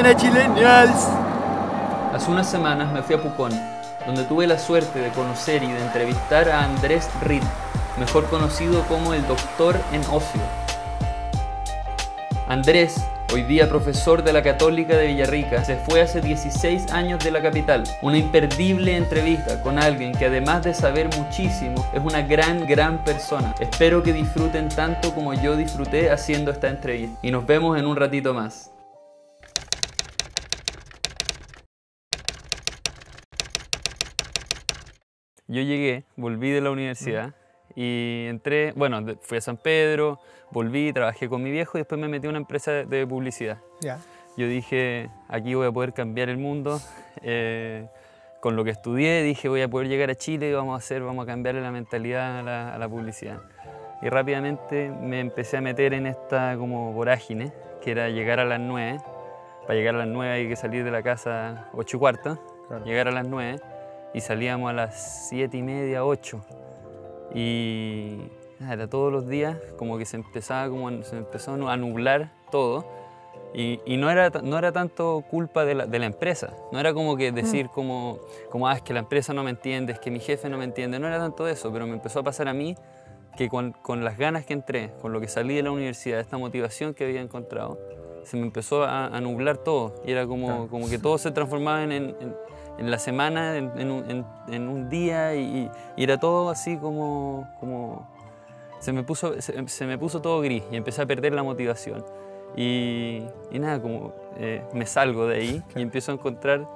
Buena, Chilenials. Hace unas semanas me fui a Pucón, donde tuve la suerte de conocer y de entrevistar a Andrés Reed, mejor conocido como el Doctor en Ocio. Andrés, hoy día profesor de la Católica de Villarrica, se fue hace 16 años de la capital. Una imperdible entrevista con alguien que, además de saber muchísimo, es una gran persona. Espero que disfruten tanto como yo disfruté haciendo esta entrevista. Y nos vemos en un ratito más. Yo llegué, volví de la universidad y entré, bueno, fui a San Pedro, volví, trabajé con mi viejo y después me metí a una empresa de publicidad. Ya. Yo dije, aquí voy a poder cambiar el mundo. Con lo que estudié dije, voy a poder llegar a Chile y vamos a cambiarle la mentalidad a la publicidad. Y rápidamente me empecé a meter en esta como vorágine, que era llegar a las 9. Para llegar a las 9 hay que salir de la casa 8:15, Claro. Llegar a las 9. Y salíamos a las 7:30, 8. Y nada, era todos los días, como que se empezó a nublar todo. Y no era tanto culpa de la empresa. No era como que decir es que la empresa no me entiende, es que mi jefe no me entiende. No era tanto eso, pero me empezó a pasar a mí que con las ganas que entré, con lo que salí de la universidad, esta motivación que había encontrado, se me empezó a nublar todo. Y era como que todo se transformaba en la semana, en un día, y era todo así como se me puso todo gris y empecé a perder la motivación. Y nada, me salgo de ahí y empiezo a encontrar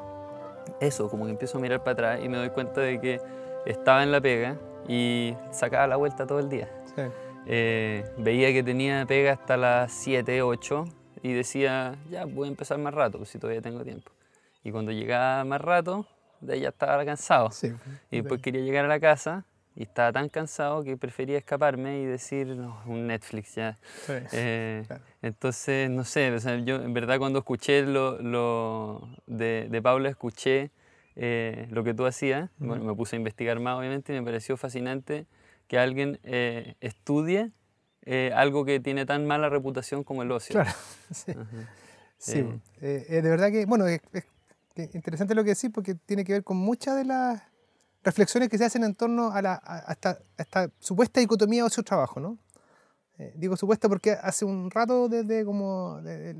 eso, como que empiezo a mirar para atrás y me doy cuenta de que estaba en la pega y sacaba la vuelta todo el día. Sí. Veía que tenía pega hasta las 7, 8 y decía, ya voy a empezar más rato, pues si todavía tengo tiempo. Y cuando llegaba más rato, de ahí ya estaba cansado. Sí. Y después quería llegar a la casa y estaba tan cansado que prefería escaparme y decir, no, un Netflix ya. Sí. Claro. Entonces, no sé, o sea, yo en verdad cuando escuché lo de Paula, escuché lo que tú hacías, bueno, me puse a investigar más obviamente y me pareció fascinante que alguien estudie algo que tiene tan mala reputación como el ocio. Claro. Sí. Sí. De verdad que, bueno, es interesante lo que decís porque tiene que ver con muchas de las reflexiones que se hacen en torno a esta supuesta dicotomía ocio-trabajo, ¿no? Digo supuesta porque hace un rato desde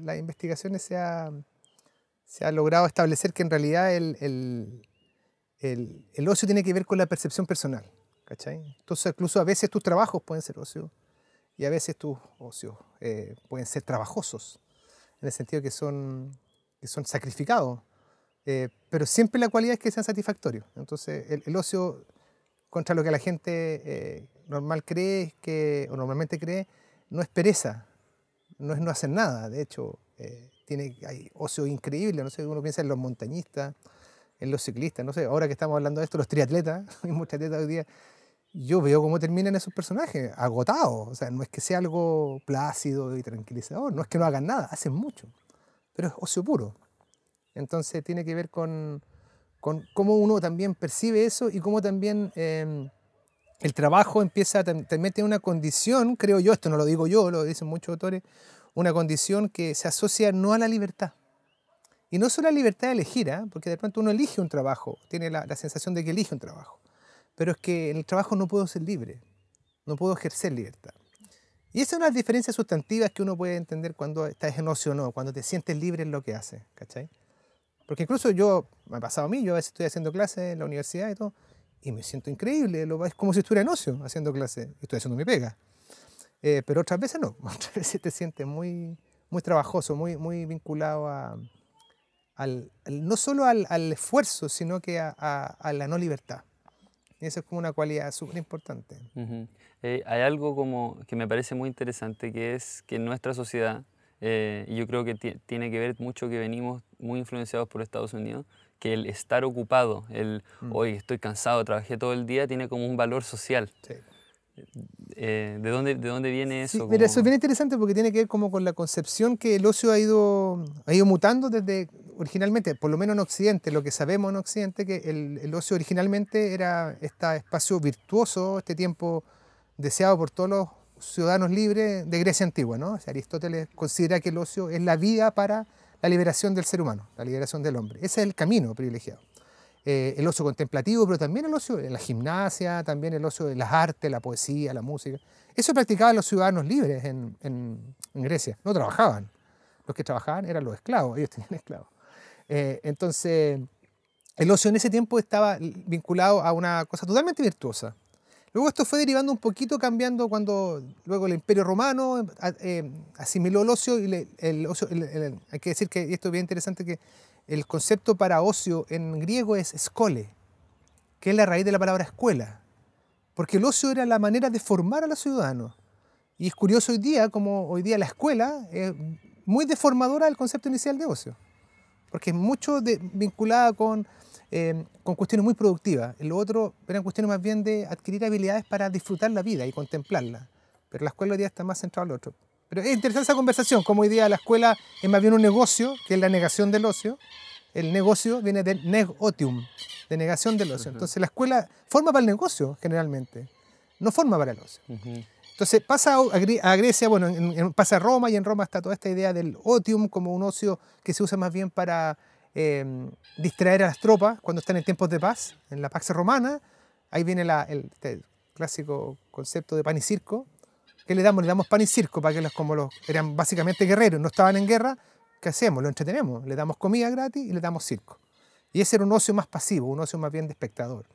las investigaciones se ha logrado establecer que en realidad el ocio tiene que ver con la percepción personal, ¿cachai? Entonces incluso a veces tus trabajos pueden ser ocio y a veces tus ocios pueden ser trabajosos, en el sentido que son sacrificados. Pero siempre la cualidad es que sean satisfactorios. Entonces, el ocio, contra lo que la gente normalmente cree, no es pereza, no es no hacer nada. De hecho, hay ocio increíble. No sé, uno piensa en los montañistas, en los ciclistas, no sé, ahora que estamos hablando de esto, los triatletas, hay muchos triatletas hoy día, yo veo cómo terminan esos personajes, agotados. O sea, no es que sea algo plácido y tranquilizador, no es que no hagan nada, hacen mucho, pero es ocio puro. Entonces tiene que ver con cómo uno también percibe eso y cómo también el trabajo te mete en una condición, creo yo, esto no lo digo yo, lo dicen muchos autores, una condición que se asocia no a la libertad. Y no solo a la libertad de elegir, porque de pronto uno elige un trabajo, tiene la sensación de que elige un trabajo, pero es que en el trabajo no puedo ser libre, no puedo ejercer libertad. Y esas son las diferencias sustantivas que uno puede entender cuando estás en ocio o no, cuando te sientes libre en lo que haces, ¿cachai? Porque incluso me ha pasado a mí, yo a veces estoy haciendo clases en la universidad y todo, y me siento increíble, es como si estuviera en ocio haciendo clases, estoy haciendo mi pega. Pero otras veces no, otras veces te sientes muy, muy trabajoso, muy vinculado no solo al esfuerzo, sino que a la no libertad. Y eso es como una cualidad súper importante. Hay algo que me parece muy interesante, que es que en nuestra sociedad, y yo creo que tiene que ver mucho que venimos muy influenciados por Estados Unidos, que el estar ocupado, hoy estoy cansado, trabajé todo el día, tiene como un valor social. Sí. ¿De dónde viene eso? Sí, mira, eso es bien interesante porque tiene que ver como con la concepción que el ocio ha ido mutando desde originalmente, por lo menos en Occidente, lo que sabemos en Occidente, que el ocio originalmente era este espacio virtuoso, este tiempo deseado por todos los ciudadanos libres de Grecia antigua, ¿no? O sea, Aristóteles considera que el ocio es la vida para la liberación del ser humano, la liberación del hombre. Ese es el camino privilegiado. El ocio contemplativo, pero también el ocio en la gimnasia, también el ocio de las artes, la poesía, la música. Eso practicaban los ciudadanos libres en Grecia. No trabajaban. Los que trabajaban eran los esclavos, ellos tenían esclavos. Entonces, el ocio en ese tiempo estaba vinculado a una cosa totalmente virtuosa. Luego esto fue derivando un poquito, cambiando cuando luego el Imperio Romano asimiló el ocio y hay que decir que esto es bien interesante, que el concepto para ocio en griego es skole, que es la raíz de la palabra escuela, porque el ocio era la manera de formar a los ciudadanos. Y es curioso hoy día, como hoy día la escuela es muy deformadora del concepto inicial de ocio, porque es mucho vinculada con cuestiones muy productivas. En lo otro eran cuestiones más bien de adquirir habilidades para disfrutar la vida y contemplarla. Pero la escuela hoy día está más centrada en lo otro. Pero es interesante esa conversación, como hoy día la escuela es más bien un negocio, que es la negación del ocio. El negocio viene del negotium, de negación del ocio. Entonces la escuela forma para el negocio generalmente, no forma para el ocio. Entonces pasa a Grecia, bueno, pasa a Roma, y en Roma está toda esta idea del otium como un ocio que se usa más bien para distraer a las tropas cuando están en tiempos de paz, en la Pax Romana. Ahí viene este clásico concepto de pan y circo. ¿Qué le damos? Le damos pan y circo para que eran básicamente guerreros, no estaban en guerra. ¿Qué hacemos? Lo entretenemos, le damos comida gratis y le damos circo. Y ese era un ocio más pasivo, un ocio más bien de espectador.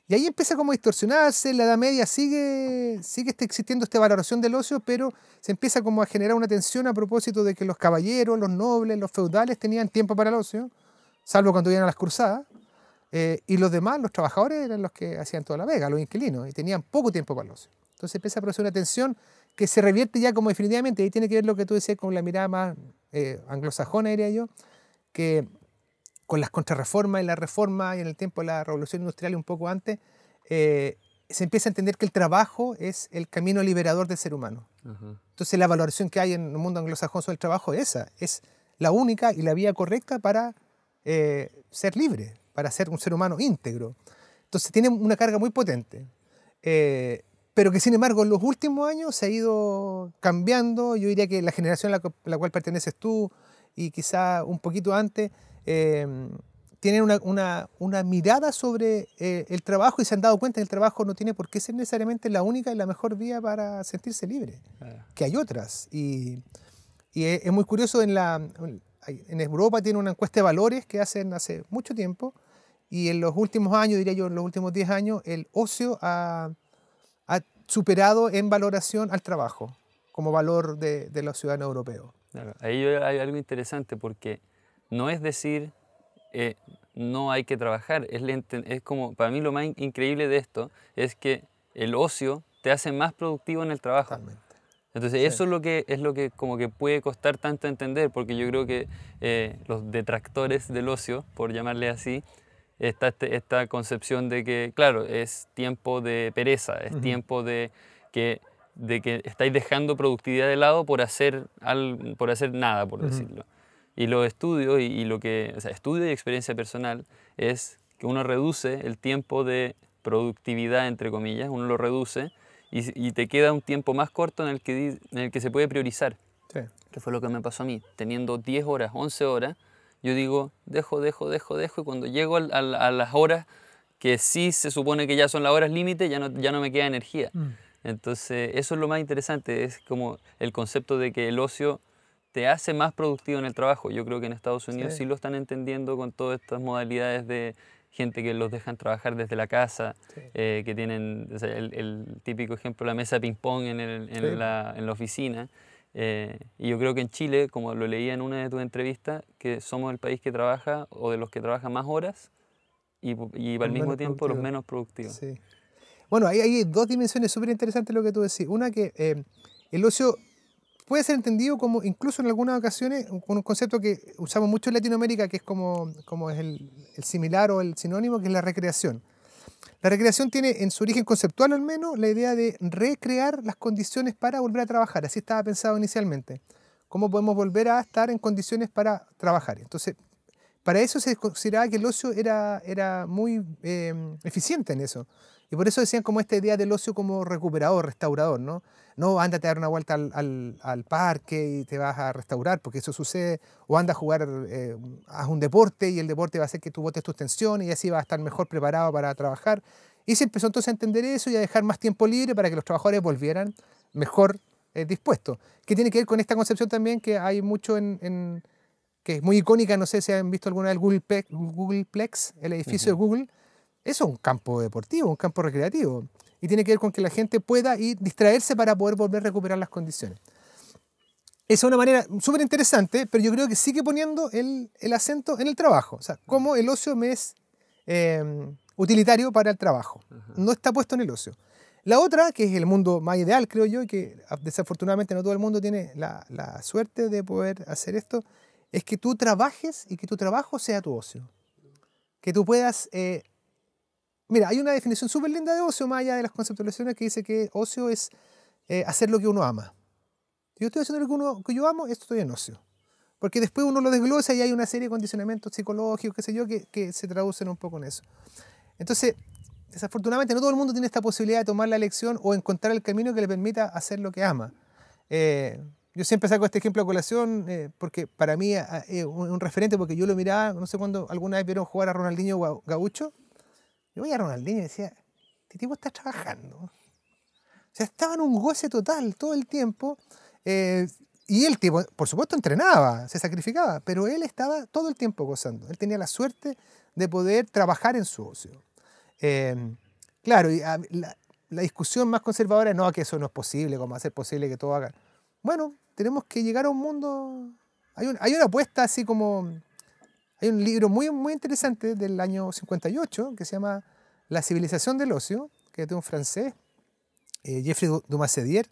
Y ahí empieza como a distorsionarse, en la Edad Media sigue existiendo esta valoración del ocio, pero se empieza como a generar una tensión a propósito de que los caballeros, los nobles, los feudales tenían tiempo para el ocio, salvo cuando iban a las cruzadas, y los demás, los trabajadores, eran los que hacían toda la vega, los inquilinos, y tenían poco tiempo para el ocio. Entonces empieza a producir una tensión que se revierte ya como definitivamente, y tiene que ver lo que tú decías con la mirada más anglosajona, diría yo, que con las contrarreformas y la reforma y en el tiempo de la Revolución Industrial y un poco antes, se empieza a entender que el trabajo es el camino liberador del ser humano. Entonces la valoración que hay en el mundo anglosajón sobre el trabajo es esa, es la única y la vía correcta para ser libre, para ser un ser humano íntegro. Entonces tiene una carga muy potente, pero que sin embargo en los últimos años se ha ido cambiando. Yo diría que la generación a la cual perteneces tú y quizá un poquito antes, tienen una mirada sobre el trabajo y se han dado cuenta que el trabajo no tiene por qué ser necesariamente la única y la mejor vía para sentirse libre, que hay otras. Y es muy curioso, en Europa tiene una encuesta de valores que hacen hace mucho tiempo, y en los últimos años, diría yo, en los últimos 10 años, el ocio ha superado en valoración al trabajo como valor de los ciudadanos europeos. Claro. Ahí hay algo interesante, porque no es decir no hay que trabajar, es como, para mí lo más increíble de esto es que el ocio te hace más productivo en el trabajo. Totalmente. Entonces sí, eso es lo que como que puede costar tanto entender, porque yo creo que los detractores del ocio, por llamarle así, está esta concepción de que, claro, es tiempo de pereza, es tiempo de que estáis dejando productividad de lado por hacer nada, por decirlo. Y los estudios, estudio y experiencia personal, es que uno reduce el tiempo de productividad, entre comillas, uno lo reduce y te queda un tiempo más corto en el que se puede priorizar. Sí. Que fue lo que me pasó a mí. Teniendo 10 horas, 11 horas, yo digo, dejo, y cuando llego a las horas que sí se supone que ya son las horas límite, ya no me queda energía. Entonces, eso es lo más interesante, es como el concepto de que el ocio te hace más productivo en el trabajo. Yo creo que en Estados Unidos sí lo están entendiendo con todas estas modalidades de gente que los dejan trabajar desde la casa, que tienen el típico ejemplo, la mesa de ping-pong en la oficina. Y yo creo que en Chile, como lo leía en una de tus entrevistas, que somos el país que trabaja, o de los que trabaja más horas, y al mismo tiempo los menos productivos. Sí. Bueno, hay dos dimensiones súper interesantes lo que tú decís. Una, que el ocio puede ser entendido como, incluso en algunas ocasiones, con un concepto que usamos mucho en Latinoamérica, que es como es el similar o el sinónimo, que es la recreación. La recreación tiene, en su origen conceptual al menos, la idea de recrear las condiciones para volver a trabajar. Así estaba pensado inicialmente. ¿Cómo podemos volver a estar en condiciones para trabajar? Entonces, para eso se consideraba que el ocio era muy eficiente en eso. Y por eso decían como esta idea del ocio como recuperador, restaurador, ¿no? No, ándate a dar una vuelta al parque y te vas a restaurar, porque eso sucede, o anda a jugar, haz un deporte y el deporte va a hacer que tú botes tus tensiones y así vas a estar mejor preparado para trabajar. Y se empezó entonces a entender eso y a dejar más tiempo libre para que los trabajadores volvieran mejor dispuestos. Que tiene que ver con esta concepción también que hay mucho que es muy icónica, no sé si han visto alguna vez el Googleplex, el edificio de Google. Eso es un campo deportivo, un campo recreativo. Y tiene que ver con que la gente pueda ir distraerse para poder volver a recuperar las condiciones. Esa es una manera súper interesante, pero yo creo que sigue poniendo el acento en el trabajo. O sea, cómo el ocio me es utilitario para el trabajo. No está puesto en el ocio. La otra, que es el mundo más ideal, creo yo, y que desafortunadamente no todo el mundo tiene la suerte de poder hacer esto, es que tú trabajes y que tu trabajo sea tu ocio. Que tú puedas... mira, hay una definición súper linda de ocio, más allá de las conceptualizaciones, que dice que ocio es hacer lo que uno ama. Si yo estoy haciendo lo que yo amo, estoy en ocio. Porque después uno lo desglosa y hay una serie de condicionamientos psicológicos, qué sé yo, que se traducen un poco en eso. Entonces, desafortunadamente no todo el mundo tiene esta posibilidad de tomar la elección o encontrar el camino que le permita hacer lo que ama. Yo siempre saco este ejemplo a colación porque para mí es un referente, porque yo lo miraba, no sé cuándo alguna vez vieron jugar a Ronaldinho Gaucho. Yo veía a Ronaldinho y decía, este tipo está trabajando. O sea, estaba en un goce total todo el tiempo. Y el tipo, por supuesto, entrenaba, se sacrificaba, pero él estaba todo el tiempo gozando. Él tenía la suerte de poder trabajar en su ocio. Claro, y la discusión más conservadora es no, que eso no es posible, cómo hacer posible que todo haga. Bueno, tenemos que llegar a un mundo... Hay una apuesta así como... Hay un libro muy, muy interesante del año 58 que se llama La civilización del ocio, que es de un francés, Geoffrey Dumas-Sédier,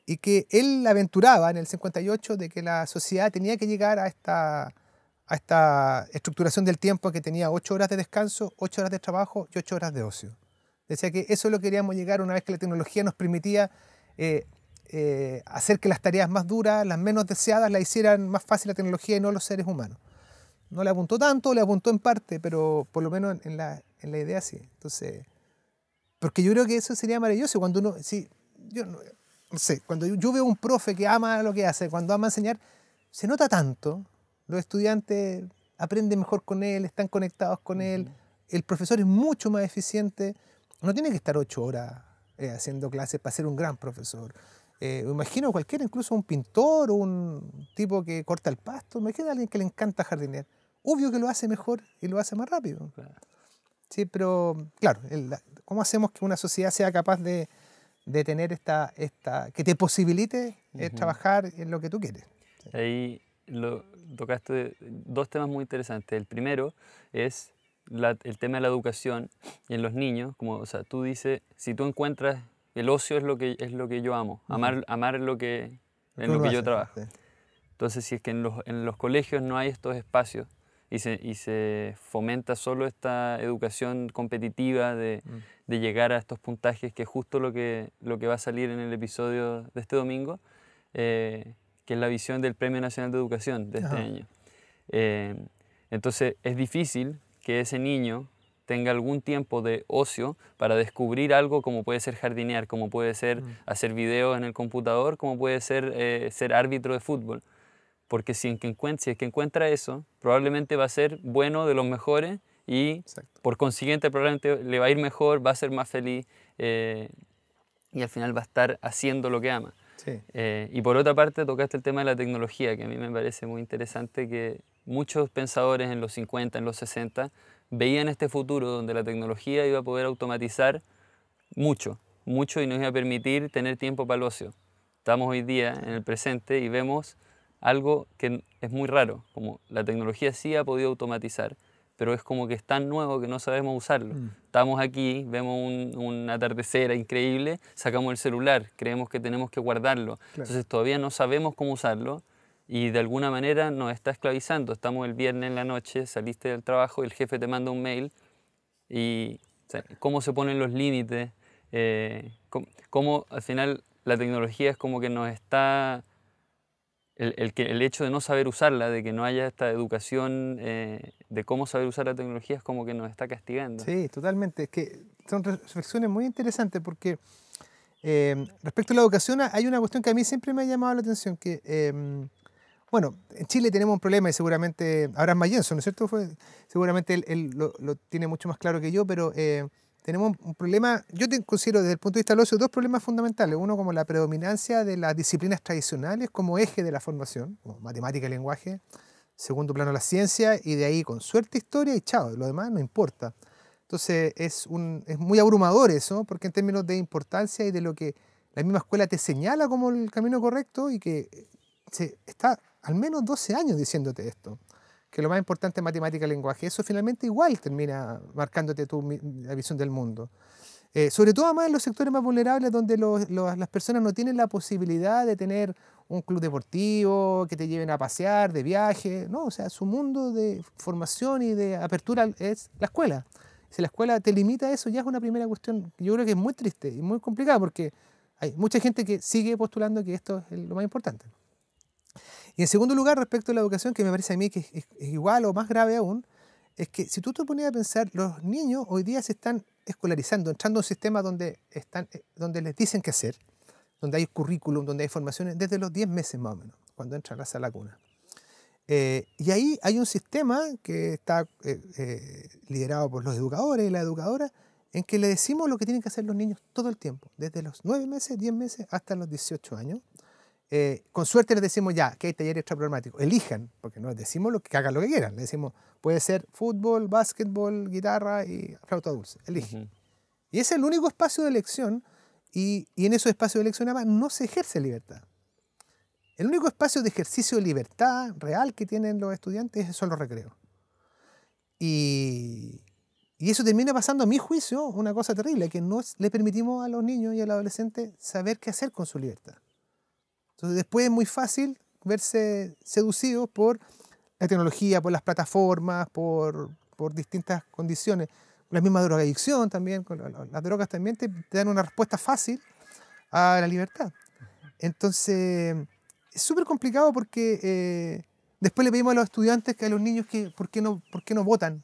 y que él aventuraba en el 58 de que la sociedad tenía que llegar a esta estructuración del tiempo que tenía 8 horas de descanso, 8 horas de trabajo y 8 horas de ocio. Decía que eso es lo que queríamos llegar una vez que la tecnología nos permitía hacer que las tareas más duras, las menos deseadas, las hicieran más fácil la tecnología y no los seres humanos. No le apuntó tanto, le apuntó en parte, pero por lo menos en la idea sí. Entonces, porque yo creo que eso sería maravilloso cuando uno, sí, yo no sé, cuando yo veo un profe que ama lo que hace, cuando ama enseñar, se nota tanto. Los estudiantes aprenden mejor con él, están conectados con él, el profesor es mucho más eficiente, no tiene que estar 8 horas haciendo clases para ser un gran profesor. Imagino cualquiera, incluso un pintor o un tipo que corta el pasto, imagino a alguien que le encanta jardinear. Obvio que lo hace mejor y lo hace más rápido. Claro. Sí, pero claro, ¿cómo hacemos que una sociedad sea capaz de tener que te posibilite trabajar en lo que tú quieres? Sí. Ahí tocaste dos temas muy interesantes. El primero es el tema de la educación y en los niños, como, o sea, tú dices, si tú encuentras, el ocio es lo que yo amo, amar en lo que yo trabajo. Sí. Entonces, si es que en los colegios no hay estos espacios y se fomenta solo esta educación competitiva de llegar a estos puntajes, que es justo lo que va a salir en el episodio de este domingo, que es la visión del Premio Nacional de Educación de este año. Entonces, es difícil que ese niño tenga algún tiempo de ocio para descubrir algo como puede ser jardinear, como puede ser hacer videos en el computador, como puede ser ser árbitro de fútbol. Porque si es que encuentra eso, probablemente va a ser bueno, de los mejores, y por consiguiente probablemente le va a ir mejor, va a ser más feliz y al final va a estar haciendo lo que ama. Sí. Y por otra parte tocaste el tema de la tecnología, que a mí me parece muy interesante, que muchos pensadores en los 50, en los 60, veían este futuro donde la tecnología iba a poder automatizar mucho y nos iba a permitir tener tiempo para el ocio. Estamos hoy día en el presente y vemos algo que es muy raro, como la tecnología sí ha podido automatizar, pero es como que es tan nuevo que no sabemos usarlo. Estamos aquí, vemos un atardecer increíble, sacamos el celular, creemos que tenemos que guardarlo. Claro. Entonces todavía no sabemos cómo usarlo y de alguna manera nos está esclavizando. Estamos el viernes en la noche, saliste del trabajo y el jefe te manda un mail y o sea, cómo se ponen los límites, cómo al final la tecnología es como que nos está el hecho de no saber usarla, de que no haya esta educación de cómo saber usar la tecnología es como que nos está castigando. Sí, totalmente. Es que son reflexiones muy interesantes porque respecto a la educación hay una cuestión que a mí siempre me ha llamado la atención, que bueno, en Chile tenemos un problema y seguramente Abraham Mayenzo, ¿no es cierto? Seguramente él lo tiene mucho más claro que yo, pero tenemos un problema, yo considero desde el punto de vista del ocio dos problemas fundamentales. Uno, como la predominancia de las disciplinas tradicionales como eje de la formación, como matemática y lenguaje. Segundo plano, la ciencia, y de ahí con suerte historia y chao, lo demás no importa. Entonces es muy abrumador eso, porque en términos de importancia y de lo que la misma escuela te señala como el camino correcto, y que se está al menos 12 años diciéndote esto, que lo más importante es matemática y lenguaje, eso finalmente igual termina marcándote la visión del mundo. Sobre todo además en los sectores más vulnerables, donde las personas no tienen la posibilidad de tener un club deportivo, que te lleven a pasear, de viaje, no, o sea, su mundo de formación y de apertura es la escuela. Si la escuela te limita a eso, ya es una primera cuestión que yo creo que es muy triste y muy complicada, porque hay mucha gente que sigue postulando que esto es lo más importante. Y en segundo lugar, respecto a la educación, que me parece a mí que es igual o más grave aún, es que si tú te pones a pensar, los niños hoy día se están escolarizando, entrando a un sistema donde les dicen qué hacer, donde hay currículum, donde hay formaciones, desde los 10 meses más o menos, cuando entran a la sala cuna. Y ahí hay un sistema que está liderado por los educadores y las educadoras, en que le decimos lo que tienen que hacer los niños todo el tiempo, desde los 9 meses, 10 meses, hasta los 18 años. Con suerte les decimos ya que hay talleres extraprográmicos, elijan, porque no les decimos que hagan lo que quieran, les decimos puede ser fútbol, básquetbol, guitarra y flauta dulce, eligen. Y ese es el único espacio de elección, y en esos espacios de elección además no se ejerce libertad. El único espacio de ejercicio de libertad real que tienen los estudiantes son los recreos. Y eso termina pasando, a mi juicio, una cosa terrible, que no le permitimos a los niños y a los adolescentes saber qué hacer con su libertad. Entonces después es muy fácil verse seducidos por la tecnología, por las plataformas, por distintas condiciones. La misma drogadicción también, las drogas también te dan una respuesta fácil a la libertad. Entonces es súper complicado porque después le pedimos a los estudiantes, que a los niños, que ¿por qué no votan?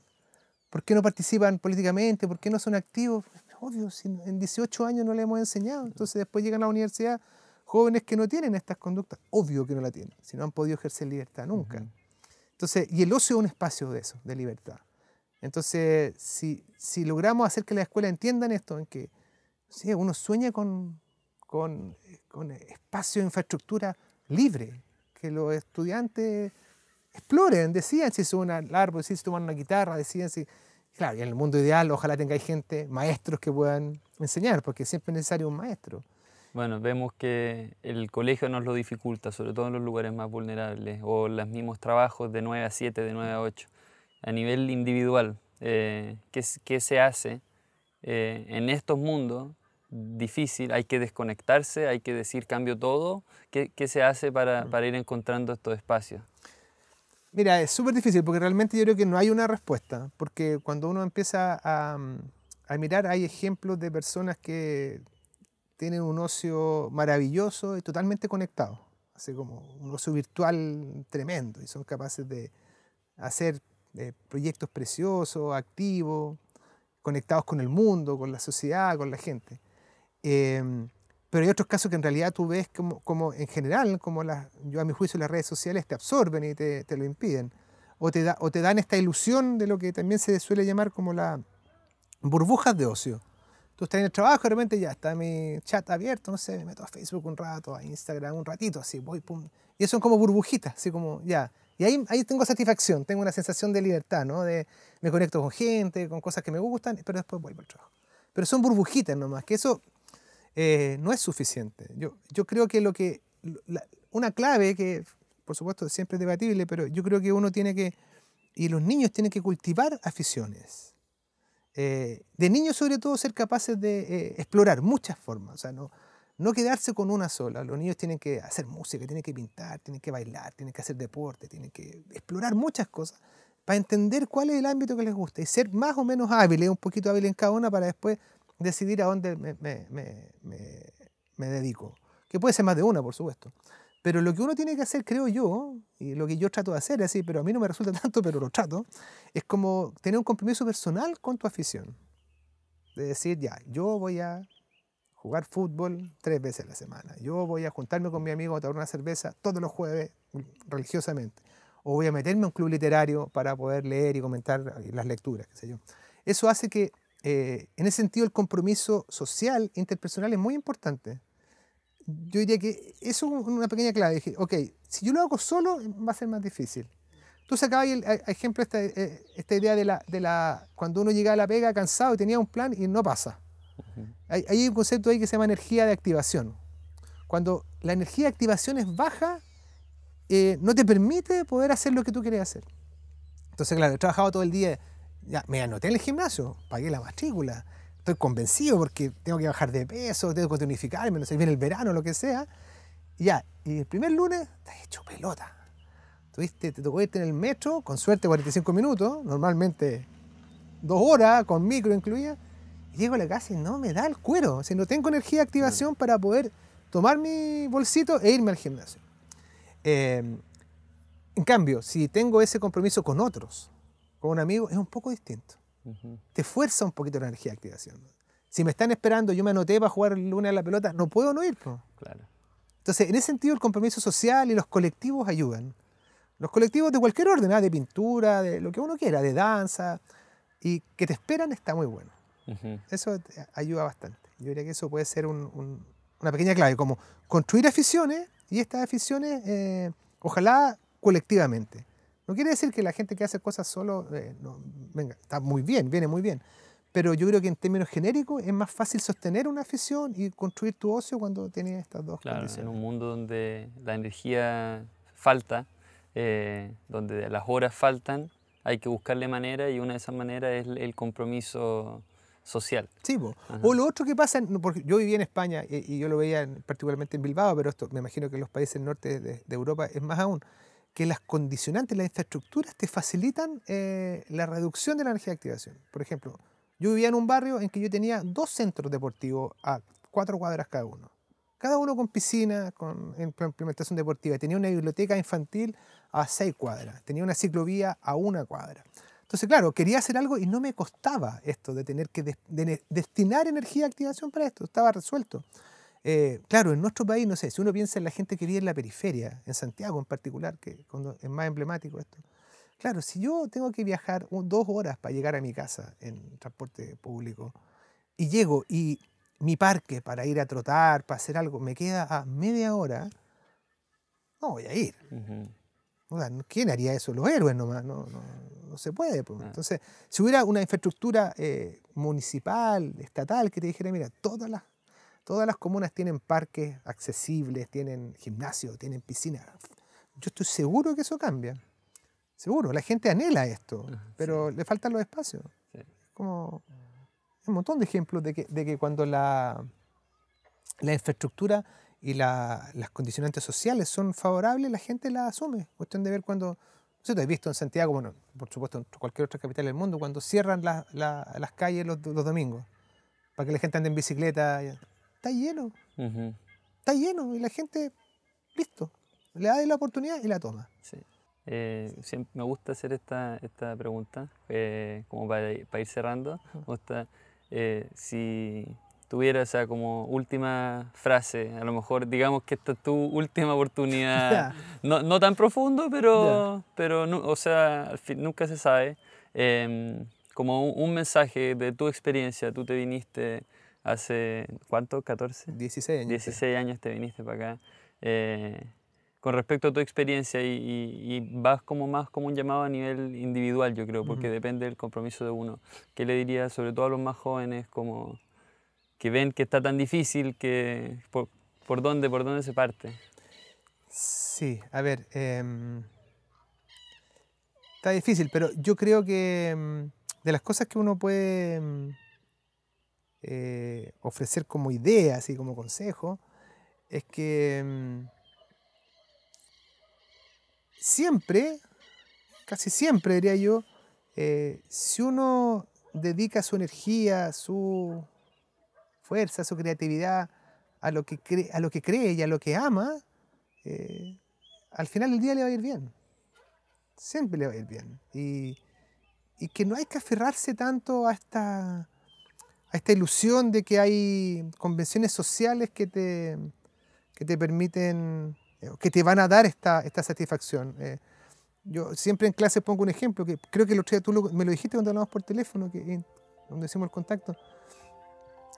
¿Por qué no participan políticamente? ¿Por qué no son activos? Obvio, si en 18 años no le hemos enseñado. Entonces después llegan a la universidad jóvenes que no tienen estas conductas, obvio que no la tienen, si no han podido ejercer libertad nunca. Entonces, y el ocio es un espacio de eso, de libertad. Entonces, si logramos hacer que las escuelas entiendan esto, en que sí, uno sueña con espacio de infraestructura libre, que los estudiantes exploren, decidan si suben al árbol, si toman una guitarra, decidan si... Claro, y en el mundo ideal ojalá tengáis gente, maestros que puedan enseñar, porque siempre es necesario un maestro. Bueno, vemos que el colegio nos lo dificulta, sobre todo en los lugares más vulnerables, o los mismos trabajos de 9 a 7, de 9 a 8. A nivel individual, ¿qué se hace en estos mundos difíciles? Hay que desconectarse, hay que decir cambio todo. ¿Qué se hace para ir encontrando estos espacios? Mira, es súper difícil, porque realmente yo creo que no hay una respuesta, porque cuando uno empieza a mirar, hay ejemplos de personas que tienen un ocio maravilloso y totalmente conectado, así como un ocio virtual tremendo, y son capaces de hacer proyectos preciosos, activos, conectados con el mundo, con la sociedad, con la gente. Pero hay otros casos que en realidad tú ves como en general, como yo a mi juicio las redes sociales te absorben y te lo impiden, o te dan esta ilusión de lo que también se suele llamar como las burbujas de ocio. Tú estás en el trabajo y de repente ya está mi chat abierto, no sé, me meto a Facebook un rato, a Instagram un ratito, así, voy, pum. Y eso son como burbujitas, así como, ya. Y ahí tengo satisfacción, tengo una sensación de libertad, ¿no? Me conecto con gente, con cosas que me gustan, pero después vuelvo al trabajo. Pero son burbujitas nomás, que eso no es suficiente. Yo creo que una clave, que por supuesto siempre es debatible, pero yo creo que uno tiene que, y los niños tienen que cultivar aficiones. De niños sobre todo ser capaces de explorar muchas formas, o sea, no quedarse con una sola. Los niños tienen que hacer música, tienen que pintar, tienen que bailar, tienen que hacer deporte, tienen que explorar muchas cosas para entender cuál es el ámbito que les gusta y ser más o menos hábiles, un poquito hábiles en cada una, para después decidir a dónde me dedico, que puede ser más de una, por supuesto. Pero lo que uno tiene que hacer, creo yo, y lo que yo trato de hacer, así, pero a mí no me resulta tanto, pero lo trato, es como tener un compromiso personal con tu afición. De decir, ya, yo voy a jugar fútbol 3 veces a la semana. Yo voy a juntarme con mi amigo a tomar una cerveza todos los jueves religiosamente. O voy a meterme a un club literario para poder leer y comentar las lecturas, qué sé yo. Eso hace que, en ese sentido, el compromiso social, interpersonal es muy importante. Yo diría que eso es una pequeña clave. Dije, ok, si yo lo hago solo, va a ser más difícil. Tú sacabas ahí ejemplo esta idea cuando uno llegaba a la pega cansado y tenía un plan y no pasa. Hay un concepto ahí que se llama energía de activación. Cuando la energía de activación es baja, no te permite poder hacer lo que tú quieres hacer. Entonces, claro, he trabajado todo el día, ya, me anoté en el gimnasio, pagué la matrícula, estoy convencido porque tengo que bajar de peso, tengo que tonificarme, no sé, viene el verano, lo que sea. Y ya, y el primer lunes estás hecho pelota. Te tocó irte en el metro, con suerte 45 minutos, normalmente 2 horas, con micro incluida. Y llego a la casa y no me da el cuero. O sea, no tengo energía de activación para poder tomar mi bolsito e irme al gimnasio. En cambio, si tengo ese compromiso con otros, con un amigo, es un poco distinto. Te fuerza un poquito la energía de activación. Si me están esperando, yo me anoté para jugar el lunes a la pelota, no puedo no ir. Claro. Entonces, en ese sentido, el compromiso social y los colectivos ayudan. Los colectivos de cualquier orden, de pintura, de lo que uno quiera, de danza, y que te esperan está muy bueno. Eso ayuda bastante. Yo diría que eso puede ser una pequeña clave, como construir aficiones, y estas aficiones, ojalá colectivamente. No quiere decir que la gente que hace cosas solo, venga, está muy bien, viene muy bien. Pero yo creo que en términos genéricos es más fácil sostener una afición y construir tu ocio cuando tienes estas dos condiciones. En un mundo donde la energía falta, donde las horas faltan, hay que buscarle manera, y una de esas maneras es el compromiso social. Sí, o lo otro que pasa, porque yo vivía en España y yo lo veía particularmente en Bilbao, pero esto me imagino que en los países del norte de Europa es más aún, que las condicionantes, las infraestructuras te facilitan la reducción de la energía de activación. Por ejemplo, yo vivía en un barrio en que yo tenía 2 centros deportivos a 4 cuadras cada uno. Cada uno con piscina, con implementación deportiva. Tenía una biblioteca infantil a 6 cuadras. Tenía una ciclovía a 1 cuadra. Entonces, claro, quería hacer algo y no me costaba esto de tener que destinar energía de activación para esto. Estaba resuelto. Claro, en nuestro país, no sé, si uno piensa en la gente que vive en la periferia, en Santiago en particular, que es más emblemático esto. Claro, si yo tengo que viajar 2 horas para llegar a mi casa en transporte público y llego y mi parque para ir a trotar, para hacer algo, me queda a media hora, no voy a ir. O sea, ¿quién haría eso? Los héroes nomás, no se puede. Pues. Entonces, si hubiera una infraestructura municipal, estatal, que te dijera, mira, todas las comunas tienen parques accesibles, tienen gimnasio, tienen piscina, yo estoy seguro que eso cambia. Seguro, la gente anhela esto, pero le faltan los espacios. Sí. Como un montón de ejemplos de que cuando la infraestructura y las condicionantes sociales son favorables, la gente las asume. Cuestión de ver cuando, no sé, tú has visto en Santiago, bueno, por supuesto en cualquier otra capital del mundo, cuando cierran las calles los domingos, para que la gente ande en bicicleta, está lleno. Está lleno y la gente, listo, le da la oportunidad y la toma. Sí. Siempre me gusta hacer esta pregunta, como para ir cerrando. Me gusta, si tuviera, o sea, como última frase, a lo mejor digamos que esta es tu última oportunidad, no tan profundo, pero no, o sea, al fin, nunca se sabe, como un mensaje de tu experiencia. Tú te viniste hace, ¿cuánto? ¿14? 16 años. 16 años te viniste para acá. Con respecto a tu experiencia, y vas como más como un llamado a nivel individual, yo creo, porque depende del compromiso de uno. ¿Qué le dirías sobre todo a los más jóvenes, como que ven que está tan difícil, que por dónde se parte? Sí, a ver, está difícil, pero yo creo que de las cosas que uno puede ofrecer como ideas y como consejo, es que siempre, casi siempre diría yo, si uno dedica su energía, su fuerza, su creatividad a lo que cree y a lo que ama, al final del día le va a ir bien. Siempre le va a ir bien. Y que no hay que aferrarse tanto a esta ilusión de que hay convenciones sociales que te permiten, que te van a dar esta satisfacción. Yo siempre en clase pongo un ejemplo, que creo que el otro día tú me lo dijiste cuando hablamos por teléfono, donde hicimos el contacto.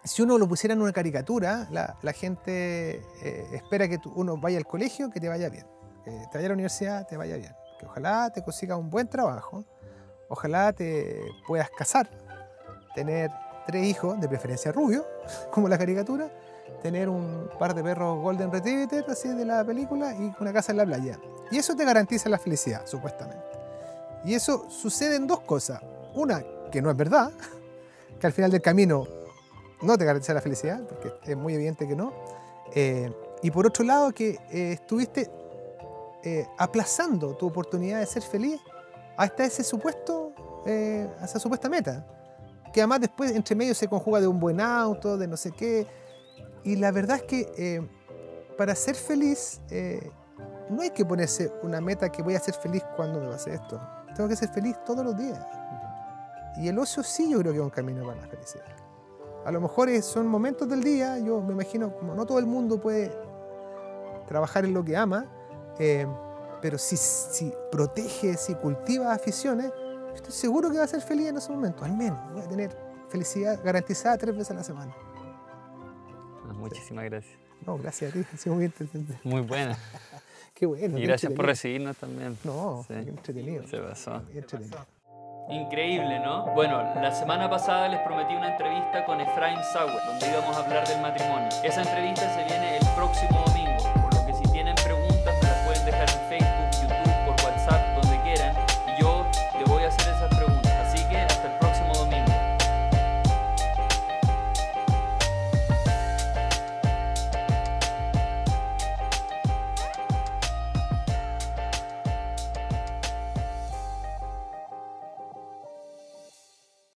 Si uno lo pusiera en una caricatura, la gente espera que uno vaya al colegio, que te vaya bien. Que te vaya a la universidad, te vaya bien. Que ojalá te consigas un buen trabajo. Ojalá te puedas casar. Tener 3 hijos, de preferencia rubio, como la caricatura. Tener un par de perros Golden Retriever, así de la película, y una casa en la playa. Y eso te garantiza la felicidad, supuestamente. Y eso sucede en 2 cosas. Una, que no es verdad, que al final del camino no te garantiza la felicidad, porque es muy evidente que no. Y por otro lado, que estuviste aplazando tu oportunidad de ser feliz hasta esa supuesta meta. Que además después entre medio se conjuga de un buen auto, de no sé qué. Y la verdad es que para ser feliz no hay que ponerse una meta que voy a ser feliz cuando me pase esto. Tengo que ser feliz todos los días. Y el ocio sí, yo creo que es un camino para la felicidad. A lo mejor son momentos del día, yo me imagino, como no todo el mundo puede trabajar en lo que ama, pero si protege, si cultiva aficiones, estoy seguro que va a ser feliz en esos momentos. Al menos voy a tener felicidad garantizada 3 veces a la semana. Muchísimas gracias. No, gracias a ti, ha sido muy interesante. Muy buena. Qué bueno. Y gracias por recibirnos también. No, sí. Qué entretenido. Se pasó. Qué entretenido. Increíble, ¿no? Bueno, la semana pasada les prometí una entrevista con Efraín Sauer, donde íbamos a hablar del matrimonio. Esa entrevista se viene el próximo domingo.